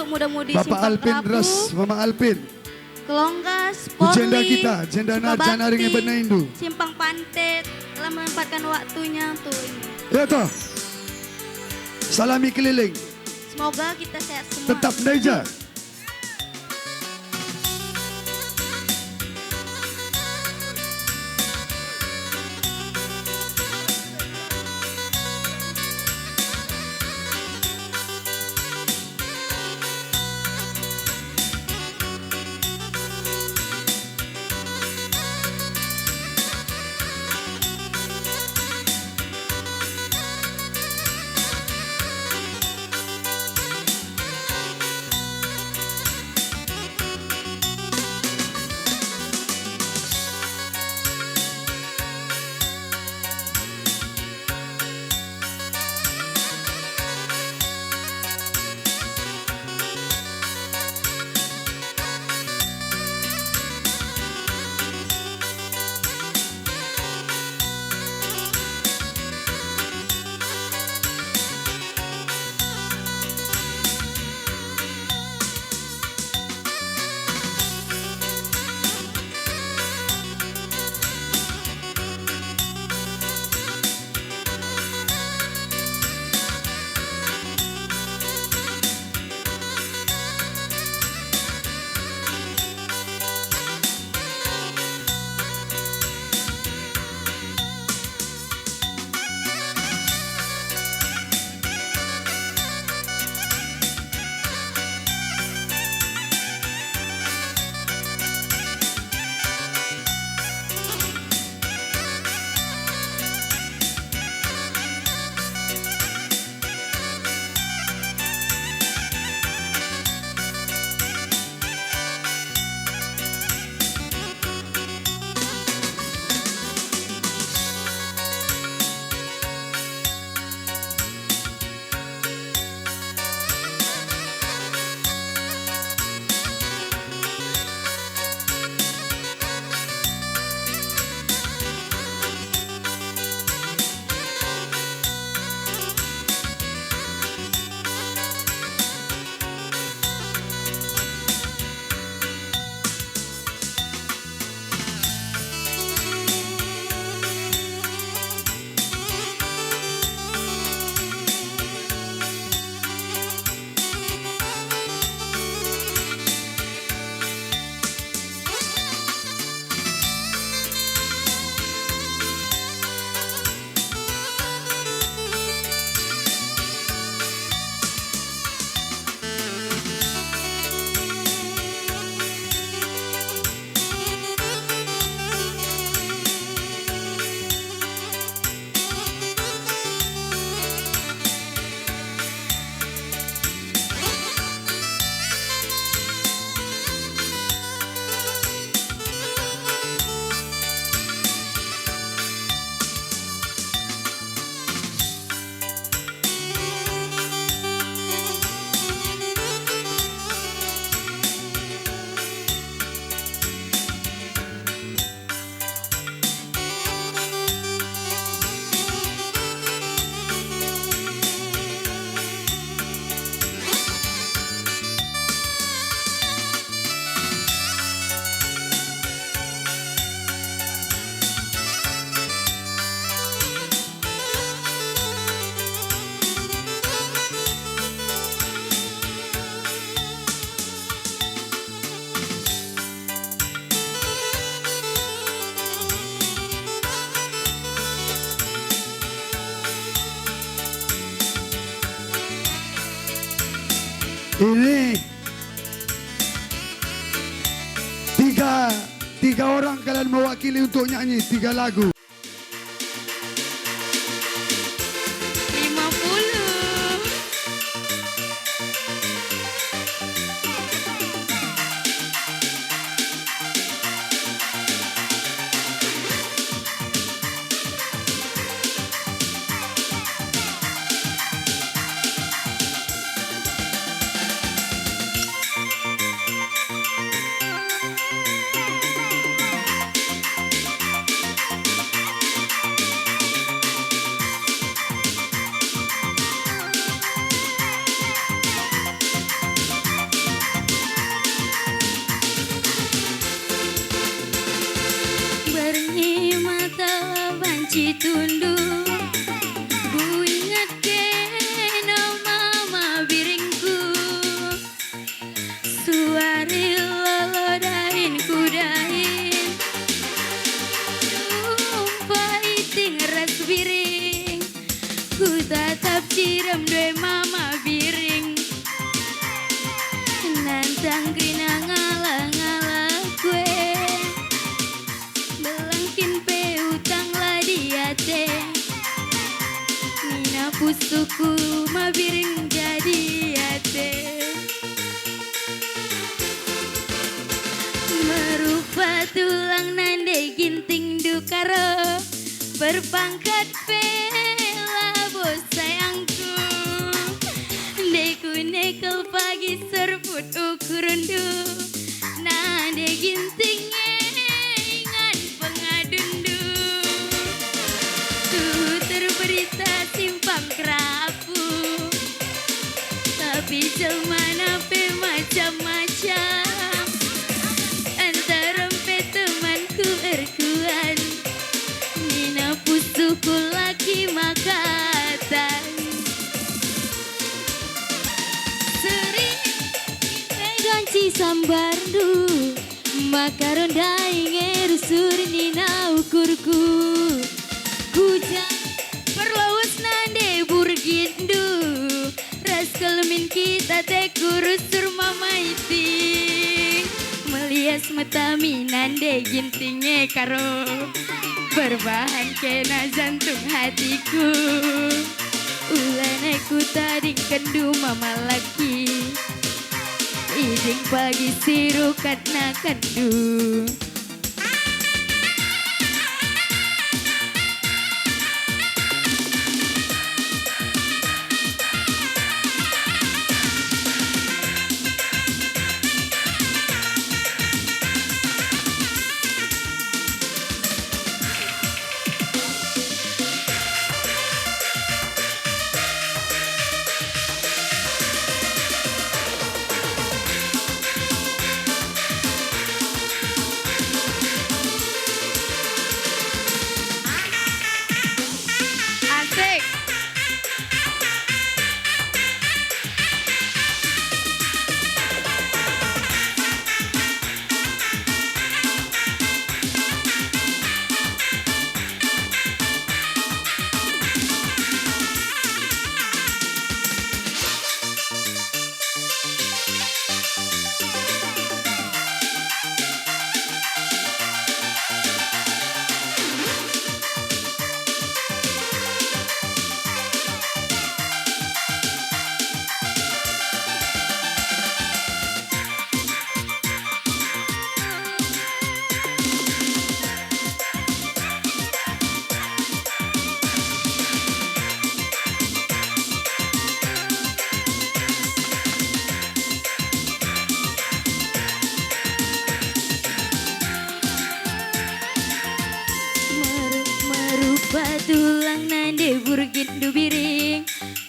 muda-mudi Bapak Simpang Alpin Rapu, Ras, Mama Alpin. Kelonggas, Ujenda Polri, kita, Jendana Sukabakti, Janaring Ibn Indu. Simpang Pantet telah menyempatkan waktunya untuk ini. Ya toh. Salami keliling. Semoga kita sehat semua. Tetap Neja. Ini tiga orang kalian mewakili untuk nyanyi 3 lagu. 50. citundu ku ingat kena mama biringku suari lolodain kudain sumpah iting ras biring ku tatap ciram dua mama biring nantang krina ngalah-ngalah kue belangkin pe utang ladi ate nina pusuku ma biring jadi ate merupa tulang nande ginting dukaro berpangkat pela bos sayangku deku nekel pagi serput ukurundu nande gintingnya ingan pengadundu tuh terberita simpang kerapu tapi jelmana pe macam-macam antara pe temanku erkuan nina pusuku lagi makatan sering ganci sambardu makaron daing rusur nina ukurku kujang perlawas nande burgindu ras kelmin kita te kurusur mama iting melias metami nande gintingnya karo berbahan kena jantung hatiku ulane ku tadi kendu mama laki iding pagi sirukat na kendu asik merupa tulang nande burgindu biring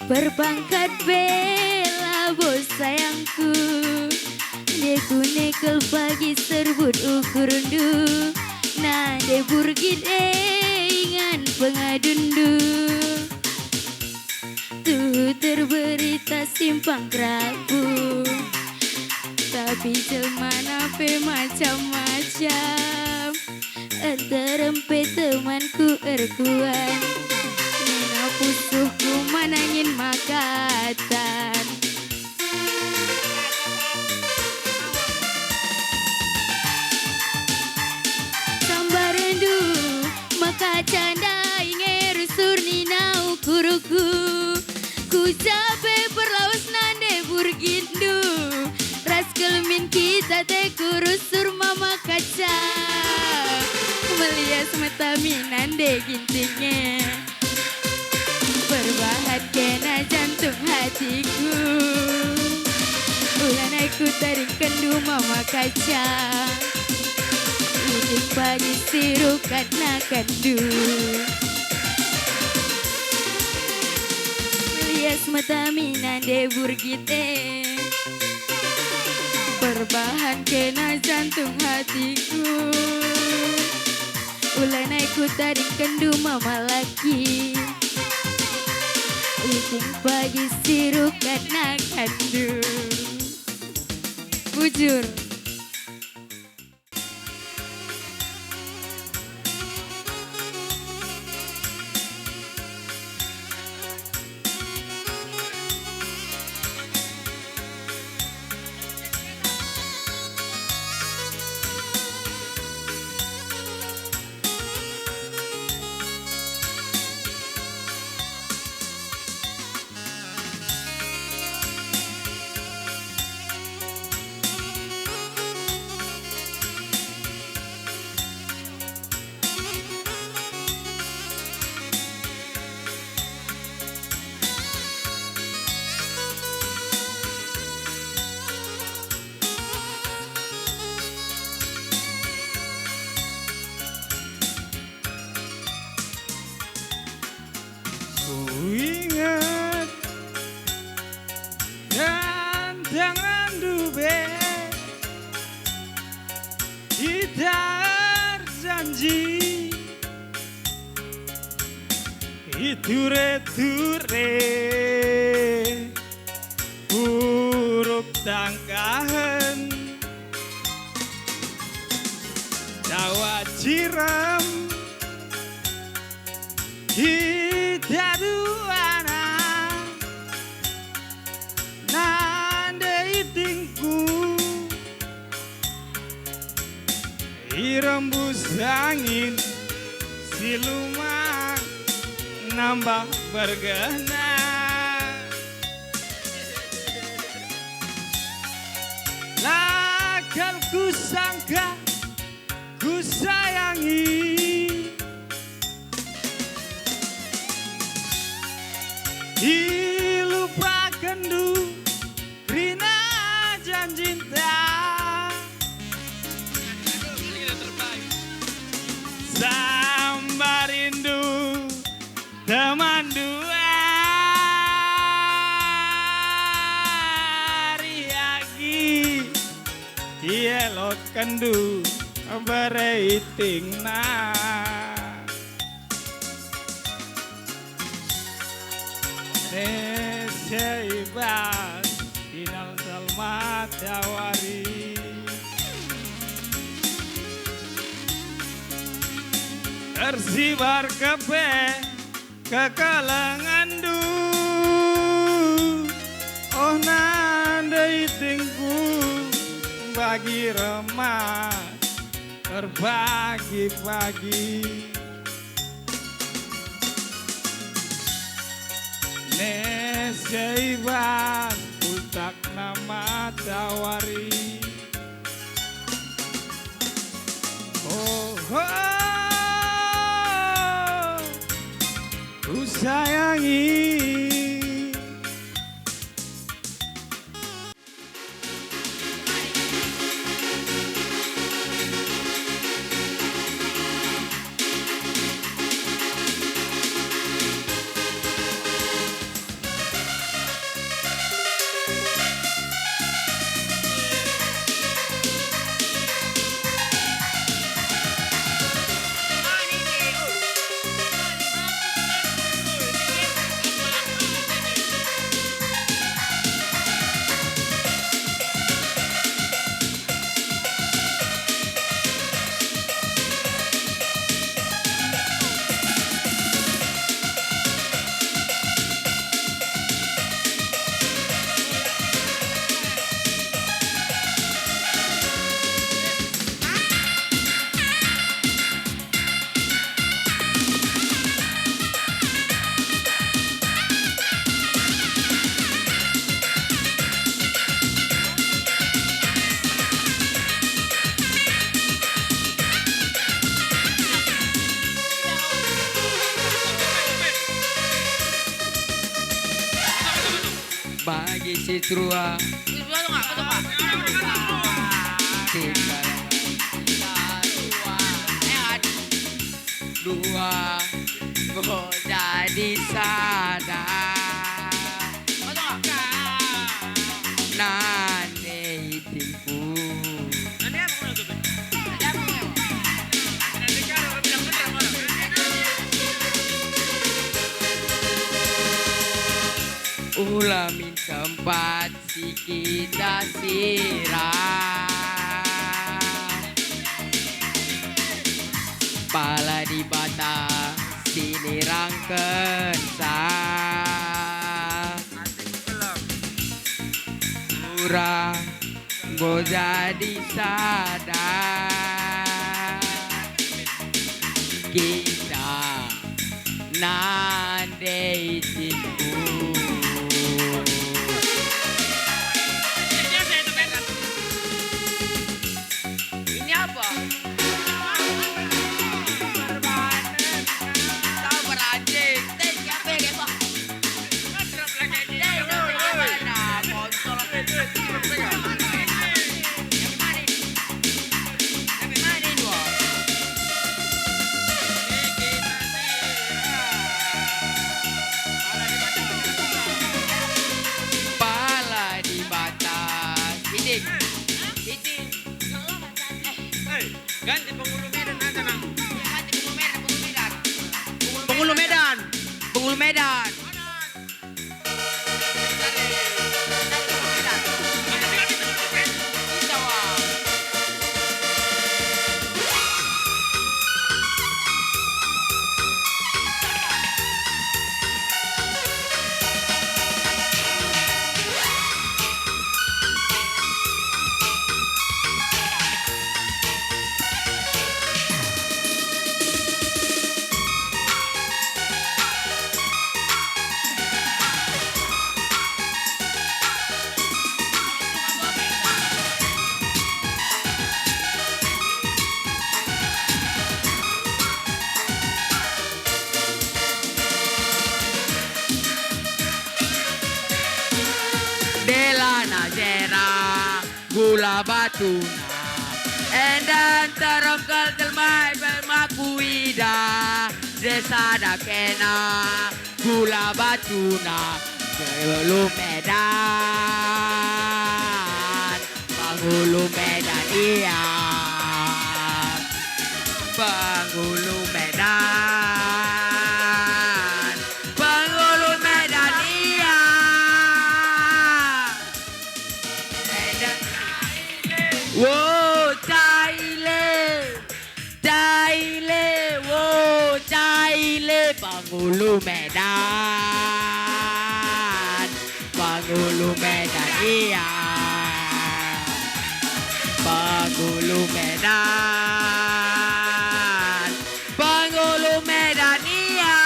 berpangkat bela bos sayangku deku nekel pagi serbut ukurundu nande burgid ingan pengadundu tuh terberita simpang kerapu tapi jelmana pe macam-macam antara pe temanku erkuan nina pusuhku manangin makatan sambarendu maka canda ingerusur nina ukuruku ku cape perlawas nande burgindu ras kelmin kita te kurusur mama kaca melias metami nande gintingnya berbahan kena jantung hatiku ulan aku tarik kendu mama kaca iding pagi sirukat na kendu melias metami nande burgite berbahan kena jantung hatiku Ulai naik taring kendu mama laki. Iting pagi sirup karena kandu. Bujur. Ingat dan jangan dube kita janji iture-ture huruf tangkahan Jawa Ciram kita duana nandai tingku irembus angin siluman nambah bergena lakal ku sangka ku sayangi dilupakan du rina janjinta sambar rindu teman dua riagi yelok kendu bereiting Seibas Inal Salma Tawari tersibar kepe kekalangan du oh nandai tingku bagi remah terbagi-bagi Neseiban putak nama tawari oh, ku sayangi bagi si Trua dua go jadi sadar nane itingku Ulamin tempat si kita siram. Pala di bata sini rangken sah. Murah go jadi sadar. Kita nandai timbu. Ini apa? Tahu beranjing. Siapa yang apa? Pala di batas. Hidik. Ganti penghulu Medan aja nang. Ganti Penghulu Medan. Penghulu Medan. Delana Jera Gula Batuna Endan terongkal telmai bermakuida Desa Dakena Gula Batuna Bengulu Medan Bengulu Medan iya Bengulu Medan Bengulu Medan iya Wo Caile Caile Wo Caile Bengulu Medan Bengulu Medan iya Bengulu Medan Bengulu Medan iya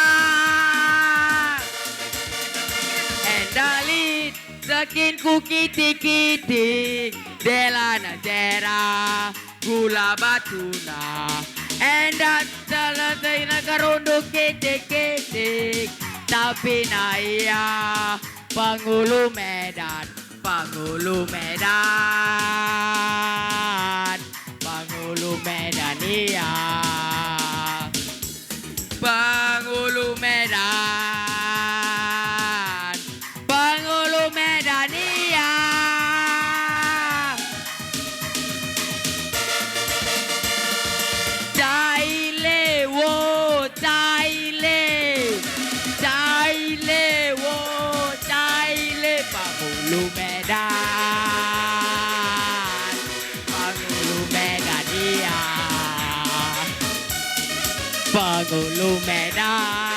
Endalit Sakin ku kitik-kitik Delana Jera Gula Batuna Endat Salatay nakarundok kitik-kitik Tapi na iya Pangulo Medan Pangulo Medan Pangulo Medan iya Pangulo Medan Pangulo Medan iya Caile wo Caile Caile wo Caile Pangulo Medan Pangulo Medan iya Pangulo Medan